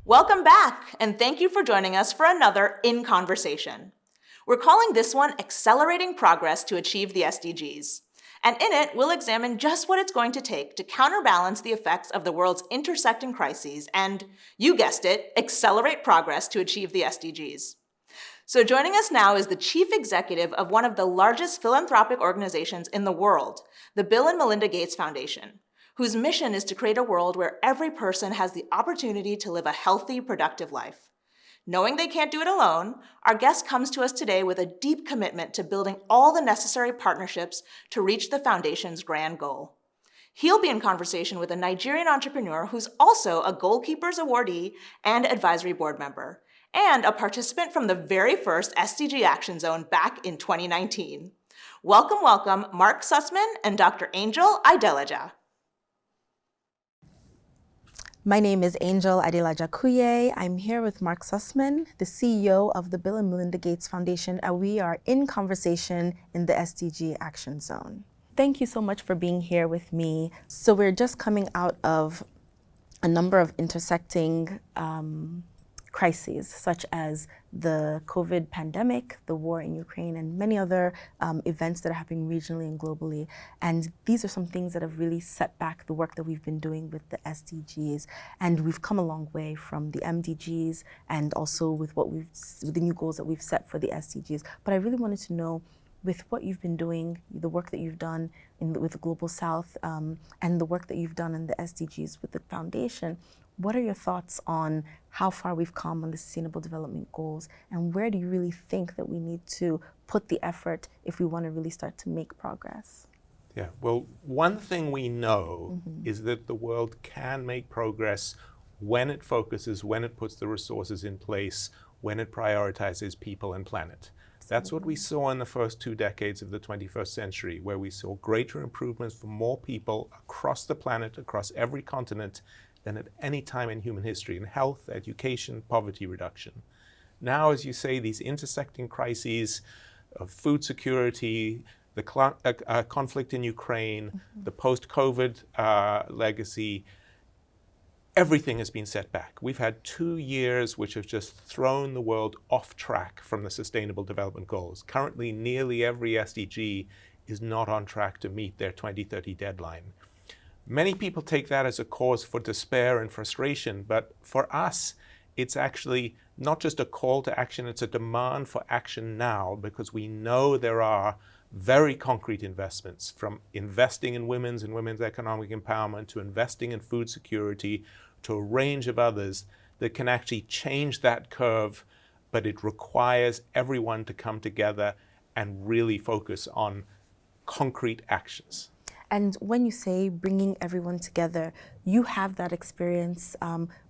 Welcome back, and thank you for joining us for another In Conversation. We're calling this one Accelerating Progress to Achieve the SDGs. And in it, we'll examine just what it's going to take to counterbalance the effects of the world's intersecting crises and, you guessed it, accelerate progress to achieve the SDGs. So joining us now is the chief executive of one of the largest philanthropic organizations in the world, the Bill and Melinda Gates Foundation, whose mission is to create a world where every person has the opportunity to live a healthy, productive life. Knowing they can't do it alone, our guest comes to us today with a deep commitment to building all the necessary partnerships to reach the foundation's grand goal. He'll be in conversation with a Nigerian entrepreneur who's also a Goalkeepers awardee and advisory board member, and a participant from the very first SDG Action Zone back in 2019. Welcome, Mark Sussman and Dr. Angel Idelaja. My name is Angel Idelaja Kuye. I'm here with Mark Sussman, the CEO of the Bill and Melinda Gates Foundation, and we are in conversation in the SDG Action Zone. Thank you so much for being here with me. So we're just coming out of a number of intersecting crises, such as the COVID pandemic, the war in Ukraine, and many other events that are happening regionally and globally. And these are some things that have really set back the work that we've been doing with the SDGs. And we've come a long way from the MDGs and also with with the new goals that we've set for the SDGs. But I really wanted to know, with what you've been doing, the work that you've done with the Global South, and the work that you've done in the SDGs with the foundation, what are your thoughts on how far we've come on the Sustainable Development Goals, and where do you really think that we need to put the effort if we want to really start to make progress? Yeah, well, one thing we know is that the world can make progress when it focuses, when it puts the resources in place, when it prioritizes people and planet. That's what we saw in the first 2 decades of the 21st century, where we saw greater improvements for more people across the planet, across every continent, than at any time in human history in health, education, poverty reduction. Now, as you say, these intersecting crises of food security, the conflict in Ukraine, the post-COVID legacy, everything has been set back. We've had 2 years which have just thrown the world off track from the Sustainable Development Goals. Currently, nearly every SDG is not on track to meet their 2030 deadline. Many people take that as a cause for despair and frustration, but for us, it's actually not just a call to action, it's a demand for action now, because we know there are very concrete investments, from investing in women's economic empowerment to investing in food security to a range of others that can actually change that curve, but it requires everyone to come together and really focus on concrete actions. And when you say bringing everyone together, you have that experience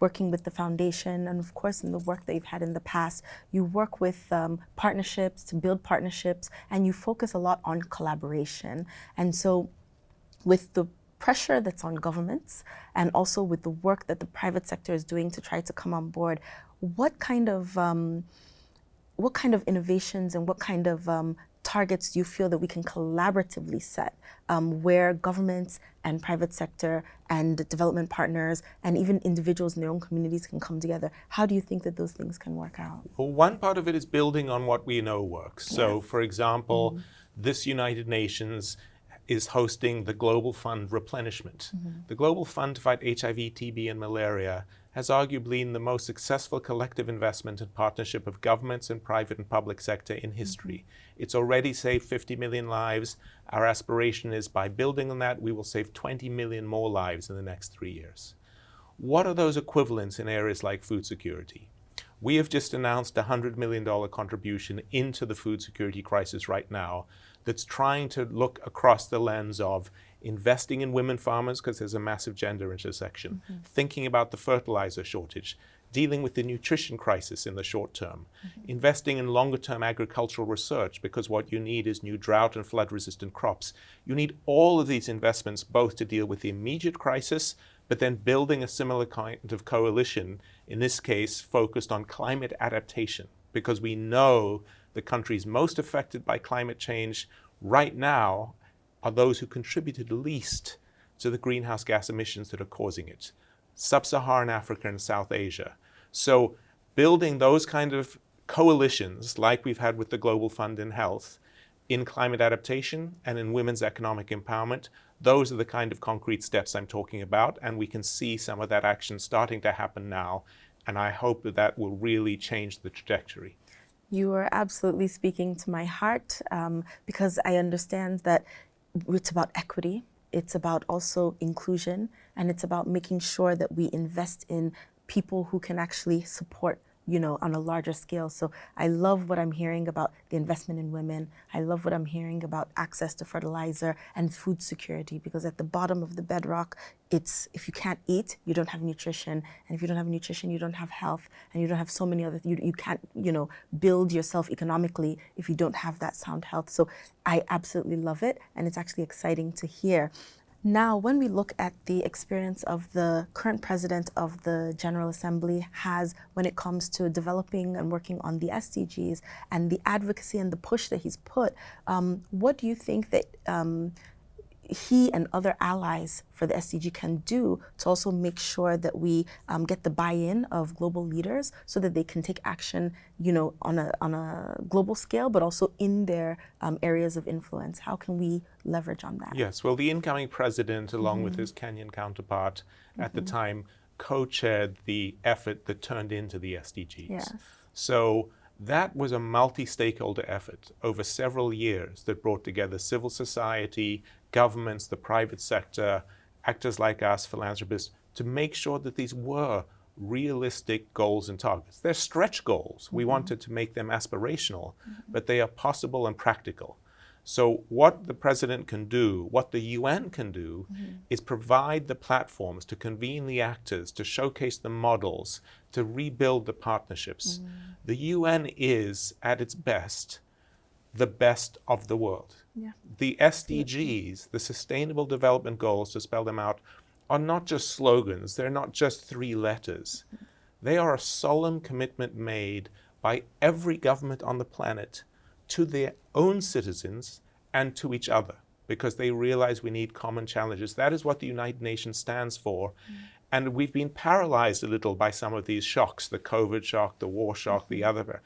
working with the foundation, and of course in the work that you've had in the past, you work with partnerships to build partnerships, and you focus a lot on collaboration. And so with the pressure that's on governments and also with the work that the private sector is doing to try to come on board, what kind of innovations and what kind of targets do you feel that we can collaboratively set where governments and private sector and development partners and even individuals in their own communities can come together? How do you think that those things can work out? Well, one part of it is building on what we know works. Yeah. So, for example, this United Nations is hosting the Global Fund Replenishment. The Global Fund to fight HIV, TB, and malaria has arguably been the most successful collective investment and partnership of governments and private and public sector in history. It's already saved 50 million lives. Our aspiration is, by building on that, we will save 20 million more lives in the next 3 years. What are those equivalents in areas like food security? We have just announced a $100 million contribution into the food security crisis right now that's trying to look across the lens of investing in women farmers, because there's a massive gender intersection, thinking about the fertilizer shortage, dealing with the nutrition crisis in the short term, investing in longer term agricultural research, because what you need is new drought and flood resistant crops. You need all of these investments both to deal with the immediate crisis, but then building a similar kind of coalition, in this case focused on climate adaptation, because we know the countries most affected by climate change right now are those who contributed least to the greenhouse gas emissions that are causing it. Sub-Saharan Africa and South Asia. So building those kind of coalitions like we've had with the Global Fund in Health, in climate adaptation and in women's economic empowerment, those are the kind of concrete steps I'm talking about, and we can see some of that action starting to happen now, and I hope that that will really change the trajectory. You are absolutely speaking to my heart, because I understand that it's about equity, it's about also inclusion, and it's about making sure that we invest in people who can actually support, on a larger scale. So I love what I'm hearing about the investment in women. I love what I'm hearing about access to fertilizer and food security, because at the bottom of the bedrock, it's if you can't eat, you don't have nutrition. And if you don't have nutrition, you don't have health. And you don't have so many other, you can't, build yourself economically if you don't have that sound health. So I absolutely love it. And it's actually exciting to hear. Now, when we look at the experience of the current president of the General Assembly has when it comes to developing and working on the SDGs and the advocacy and the push that he's put, what do you think that he and other allies for the SDG can do to also make sure that we get the buy-in of global leaders so that they can take action, on a global scale, but also in their areas of influence? How can we leverage on that? Yes, well, the incoming president, along with his Kenyan counterpart at the time, co-chaired the effort that turned into the SDGs. Yes. So that was a multi-stakeholder effort over several years that brought together civil society, governments, the private sector, actors like us, philanthropists, to make sure that these were realistic goals and targets. They're stretch goals. We wanted to make them aspirational, but they are possible and practical. So what the president can do, what the UN can do, is provide the platforms to convene the actors, to showcase the models, to rebuild the partnerships. The UN is, at its best, the best of the world. Yeah. The SDGs, the Sustainable Development Goals, to spell them out, are not just slogans. They're not just 3 letters. They are a solemn commitment made by every government on the planet to their own citizens and to each other, because they realize we need common challenges. That is what the United Nations stands for. And we've been paralyzed a little by some of these shocks, the COVID shock, the war shock, the other.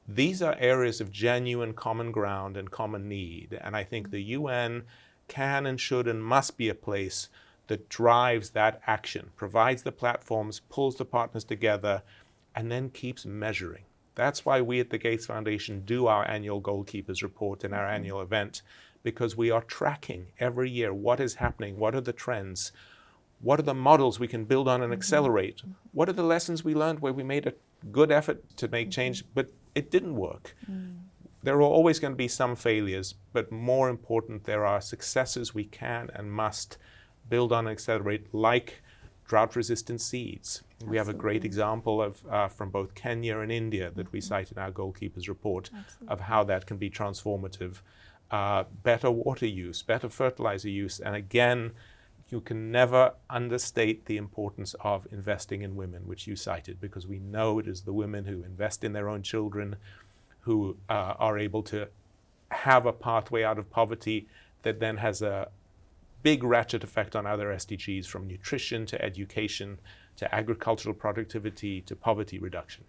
These are areas of genuine common ground and common need. And I think the UN can and should and must be a place that drives that action, provides the platforms, pulls the partners together, and then keeps measuring. That's why we at the Gates Foundation do our annual Goalkeepers Report and our annual event, because we are tracking every year what is happening, what are the trends, what are the models we can build on and accelerate, what are the lessons we learned where we made a good effort to make change, but it didn't work. There are always going to be some failures, but more important, there are successes we can and must build on and accelerate, like drought-resistant seeds. We have a great example of from both Kenya and India that we cite in our Goalkeepers Report of how that can be transformative. Better water use, better fertilizer use, and again, you can never understate the importance of investing in women, which you cited, because we know it is the women who invest in their own children, who are able to have a pathway out of poverty that then has a big ratchet effect on other SDGs, from nutrition to education to agricultural productivity to poverty reduction.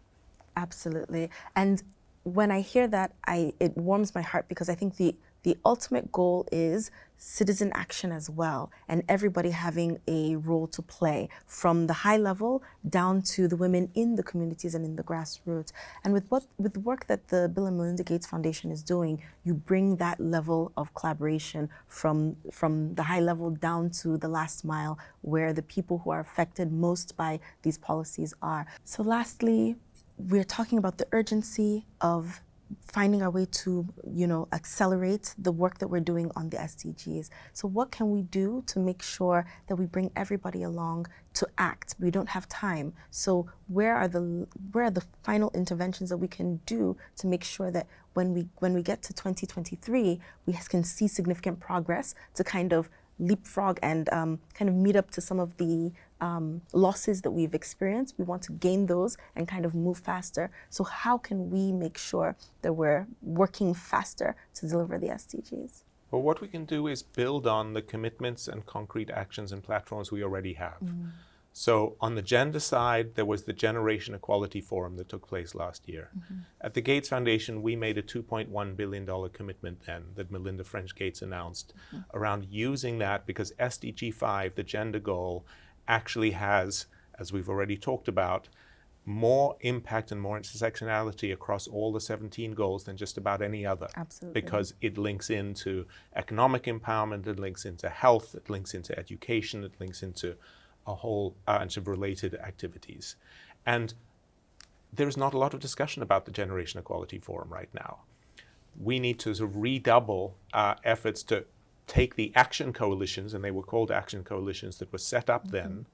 Absolutely. And when I hear that, it warms my heart, because I think the ultimate goal is citizen action as well, and everybody having a role to play, from the high level down to the women in the communities and in the grassroots. And with the work that the Bill and Melinda Gates Foundation is doing, you bring that level of collaboration from the high level down to the last mile, where the people who are affected most by these policies are. So lastly, we're talking about the urgency of finding our way to, accelerate the work that we're doing on the SDGs. So what can we do to make sure that we bring everybody along to act? We don't have time. So where are the final interventions that we can do to make sure that when we get to 2023, we can see significant progress to kind of leapfrog and kind of meet up to some of the losses that we've experienced? We want to gain those and kind of move faster. So how can we make sure that we're working faster to deliver the SDGs? But what we can do is build on the commitments and concrete actions and platforms we already have. So on the gender side, there was the Generation Equality Forum that took place last year. At the Gates Foundation, we made a $2.1 billion commitment then that Melinda French Gates announced around using that, because SDG 5, the gender goal, actually has, as we've already talked about, more impact and more intersectionality across all the 17 goals than just about any other. Absolutely. Because it links into economic empowerment, it links into health, it links into education, it links into a whole bunch of related activities. And there's not a lot of discussion about the Generation Equality Forum right now. We need to sort of redouble efforts to take the action coalitions, and they were called action coalitions that were set up then,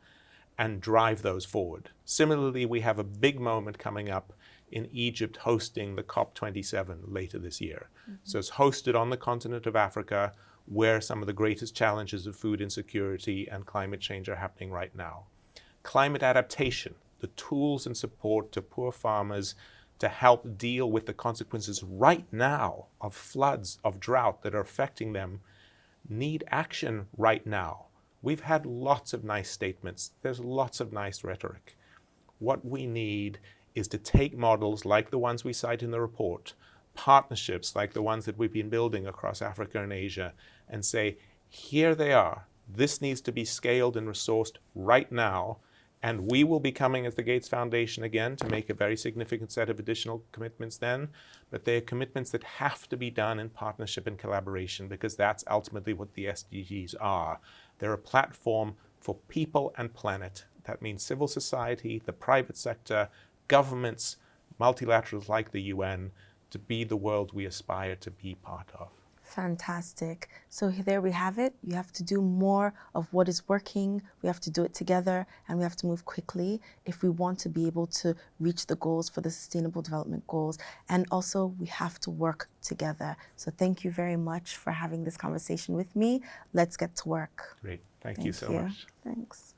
and drive those forward. Similarly, we have a big moment coming up in Egypt hosting the COP27 later this year. So it's hosted on the continent of Africa, where some of the greatest challenges of food insecurity and climate change are happening right now. Climate adaptation, the tools and support to poor farmers to help deal with the consequences right now of floods, of drought that are affecting them, need action right now. We've had lots of nice statements. There's lots of nice rhetoric. What we need is to take models like the ones we cite in the report, partnerships like the ones that we've been building across Africa and Asia, and say, here they are. This needs to be scaled and resourced right now. And we will be coming as the Gates Foundation again to make a very significant set of additional commitments then. But they are commitments that have to be done in partnership and collaboration, because that's ultimately what the SDGs are. They're a platform for people and planet. That means civil society, the private sector, governments, multilaterals like the UN, to be the world we aspire to be part of. Fantastic. So there we have it. You have to do more of what is working. We have to do it together, and we have to move quickly if we want to be able to reach the goals for the Sustainable Development Goals. And also, we have to work together. So thank you very much for having this conversation with me. Let's get to work. Great. Thank you so much. Thanks.